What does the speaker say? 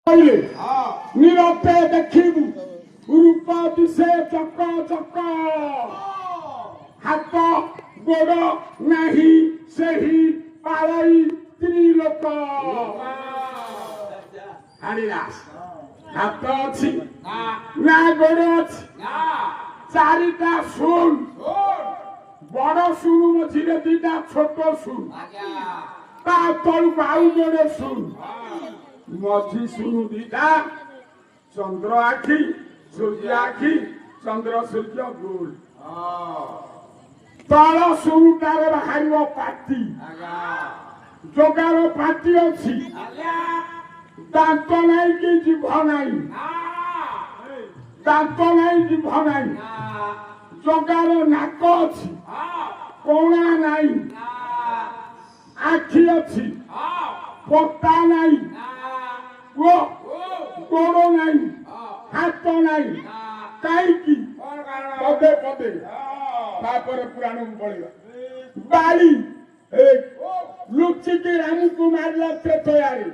নীরবে দেখিবু রূপ দিশে চক চক হাত গোড় নাহি ସେହି পালাই ত্রিলোক হারিদাস হাত ଅଛି না গোড় ଅଛି চারিটা শুন বড় শুন মঝিরে দুইটা ছোট শুন তা তলକୁ ଆଉ ଯୋଡ଼େ শুন মঝি শুন দুইটা চন্দ্র আখি সূর্য আখি চন্দ্র সূর্য গোল তଳ শুনটারে ବାହାରିବ ପାଟି ଯୋଗାର ପାଟି ଅଛି ଦାନ୍ତ ନାହିଁ କି ଜିଭ ନାହିଁ ଦାନ୍ତ ନାହିଁ ଜିଭ ନାହିଁ ଯୋଗାର ନାକ ଅଛି କଣା ନାହିଁ ଆଖି ଅଛି ପତା ନାହିଁ ଗୋଡ଼ ନାହିଁ ହାତ ନାହିଁ କାହିଁକି ପଦେ ପଦେ ତାପରେ ପୁରାଣକୁ ପଳେଇବା ବାଳି ଲୁଚିକି ରାମକୁ ମାରିଲା ପ୍ରେତୟାରେ